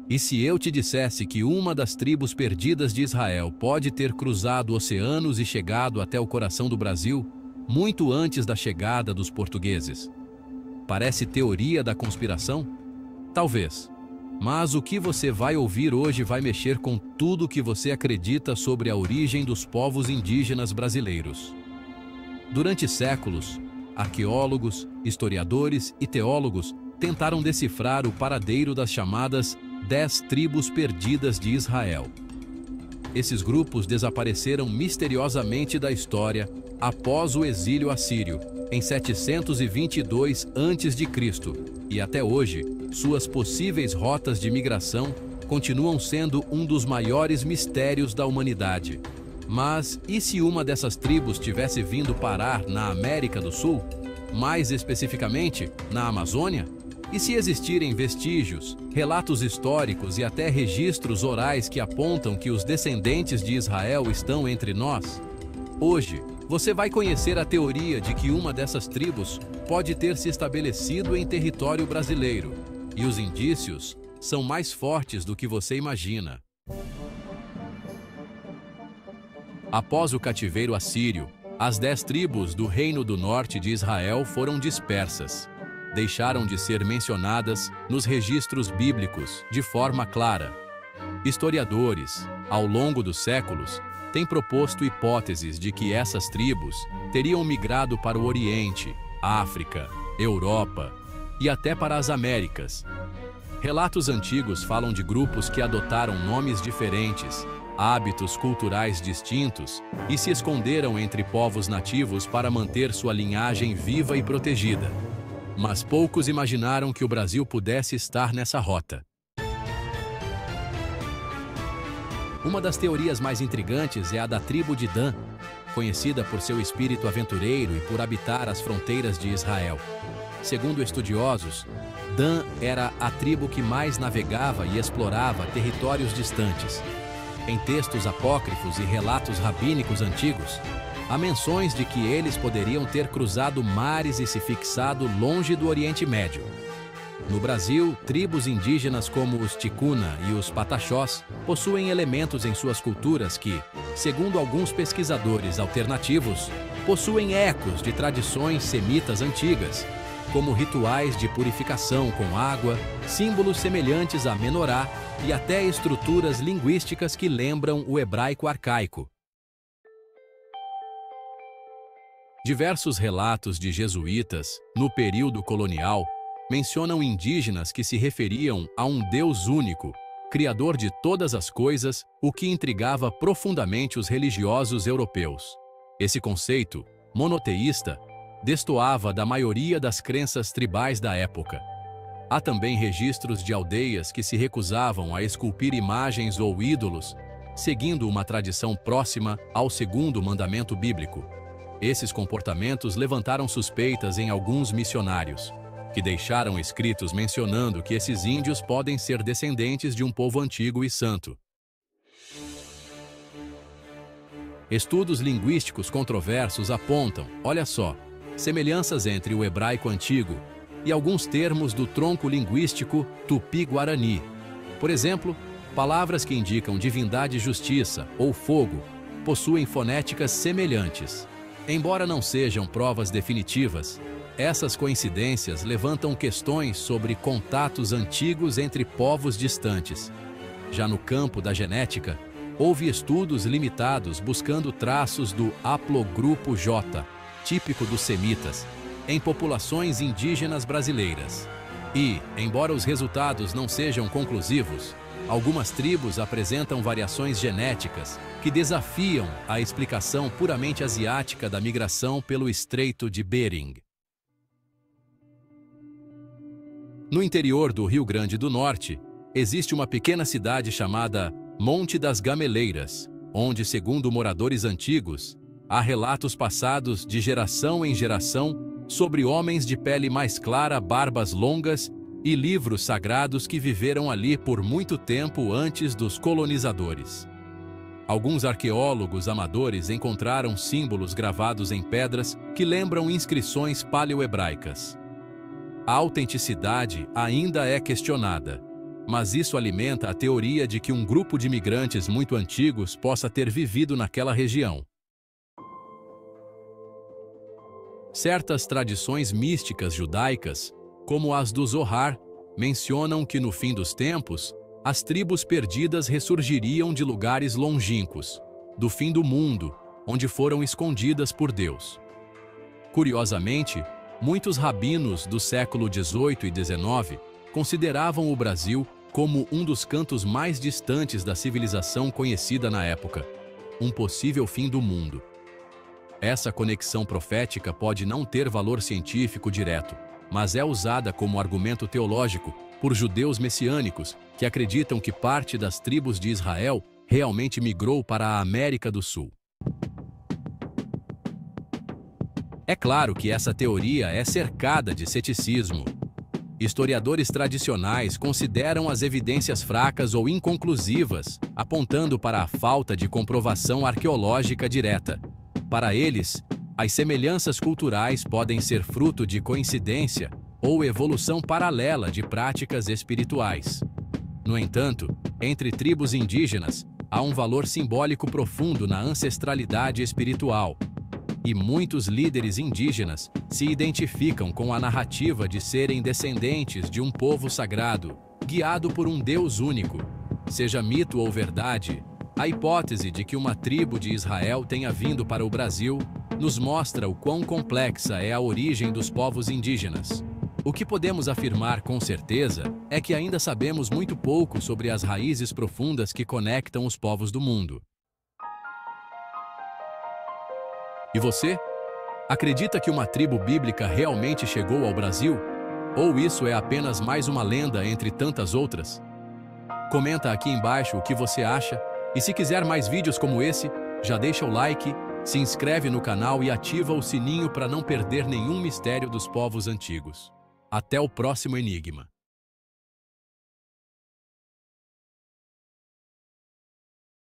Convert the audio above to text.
E se eu te dissesse que uma das tribos perdidas de Israel pode ter cruzado oceanos e chegado até o coração do Brasil, muito antes da chegada dos portugueses? Parece teoria da conspiração? Talvez. Mas o que você vai ouvir hoje vai mexer com tudo o que você acredita sobre a origem dos povos indígenas brasileiros. Durante séculos, arqueólogos, historiadores e teólogos tentaram decifrar o paradeiro das chamadas 10 tribos perdidas de Israel. Esses grupos desapareceram misteriosamente da história após o exílio assírio, em 722 a.C., e até hoje, suas possíveis rotas de migração continuam sendo um dos maiores mistérios da humanidade. Mas e se uma dessas tribos tivesse vindo parar na América do Sul? Mais especificamente, na Amazônia? E se existirem vestígios, relatos históricos e até registros orais que apontam que os descendentes de Israel estão entre nós? Hoje, você vai conhecer a teoria de que uma dessas tribos pode ter se estabelecido em território brasileiro, e os indícios são mais fortes do que você imagina. Após o cativeiro assírio, as 10 tribos do Reino do Norte de Israel foram dispersas. Deixaram de ser mencionadas nos registros bíblicos de forma clara. Historiadores, ao longo dos séculos, têm proposto hipóteses de que essas tribos teriam migrado para o Oriente, África, Europa e até para as Américas. Relatos antigos falam de grupos que adotaram nomes diferentes, hábitos culturais distintos e se esconderam entre povos nativos para manter sua linhagem viva e protegida. Mas poucos imaginaram que o Brasil pudesse estar nessa rota. Uma das teorias mais intrigantes é a da tribo de Dan, conhecida por seu espírito aventureiro e por habitar as fronteiras de Israel. Segundo estudiosos, Dan era a tribo que mais navegava e explorava territórios distantes. Em textos apócrifos e relatos rabínicos antigos, há menções de que eles poderiam ter cruzado mares e se fixado longe do Oriente Médio. No Brasil, tribos indígenas como os Ticuna e os Pataxós possuem elementos em suas culturas que, segundo alguns pesquisadores alternativos, possuem ecos de tradições semitas antigas, como rituais de purificação com água, símbolos semelhantes a menorá e até estruturas linguísticas que lembram o hebraico arcaico. Diversos relatos de jesuítas, no período colonial, mencionam indígenas que se referiam a um Deus único, criador de todas as coisas, o que intrigava profundamente os religiosos europeus. Esse conceito, monoteísta, destoava da maioria das crenças tribais da época. Há também registros de aldeias que se recusavam a esculpir imagens ou ídolos, seguindo uma tradição próxima ao segundo mandamento bíblico. Esses comportamentos levantaram suspeitas em alguns missionários, que deixaram escritos mencionando que esses índios podem ser descendentes de um povo antigo e santo. Estudos linguísticos controversos apontam, olha só, semelhanças entre o hebraico antigo e alguns termos do tronco linguístico tupi-guarani. Por exemplo, palavras que indicam divindade e justiça ou fogo possuem fonéticas semelhantes. Embora não sejam provas definitivas, essas coincidências levantam questões sobre contatos antigos entre povos distantes. Já no campo da genética, houve estudos limitados buscando traços do haplogrupo J, típico dos semitas, em populações indígenas brasileiras. E, embora os resultados não sejam conclusivos, algumas tribos apresentam variações genéticas que desafiam a explicação puramente asiática da migração pelo Estreito de Bering. No interior do Rio Grande do Norte, existe uma pequena cidade chamada Monte das Gameleiras, onde, segundo moradores antigos, há relatos passados de geração em geração sobre homens de pele mais clara, barbas longas e livros sagrados que viveram ali por muito tempo antes dos colonizadores. Alguns arqueólogos amadores encontraram símbolos gravados em pedras que lembram inscrições paleohebraicas. A autenticidade ainda é questionada, mas isso alimenta a teoria de que um grupo de imigrantes muito antigos possa ter vivido naquela região. Certas tradições místicas judaicas, como as do Zohar, mencionam que no fim dos tempos, as tribos perdidas ressurgiriam de lugares longínquos, do fim do mundo, onde foram escondidas por Deus. Curiosamente, muitos rabinos do século XVIII e XIX consideravam o Brasil como um dos cantos mais distantes da civilização conhecida na época, um possível fim do mundo. Essa conexão profética pode não ter valor científico direto, mas é usada como argumento teológico por judeus messiânicos que acreditam que parte das tribos de Israel realmente migrou para a América do Sul. É claro que essa teoria é cercada de ceticismo. Historiadores tradicionais consideram as evidências fracas ou inconclusivas, apontando para a falta de comprovação arqueológica direta. Para eles, as semelhanças culturais podem ser fruto de coincidência ou evolução paralela de práticas espirituais. No entanto, entre tribos indígenas, há um valor simbólico profundo na ancestralidade espiritual, e muitos líderes indígenas se identificam com a narrativa de serem descendentes de um povo sagrado, guiado por um Deus único. Seja mito ou verdade, a hipótese de que uma tribo de Israel tenha vindo para o Brasil nos mostra o quão complexa é a origem dos povos indígenas. O que podemos afirmar com certeza é que ainda sabemos muito pouco sobre as raízes profundas que conectam os povos do mundo. E você? Acredita que uma tribo bíblica realmente chegou ao Brasil? Ou isso é apenas mais uma lenda entre tantas outras? Comenta aqui embaixo o que você acha, e se quiser mais vídeos como esse, já deixa o like, se inscreve no canal e ativa o sininho para não perder nenhum mistério dos povos antigos. Até o próximo enigma.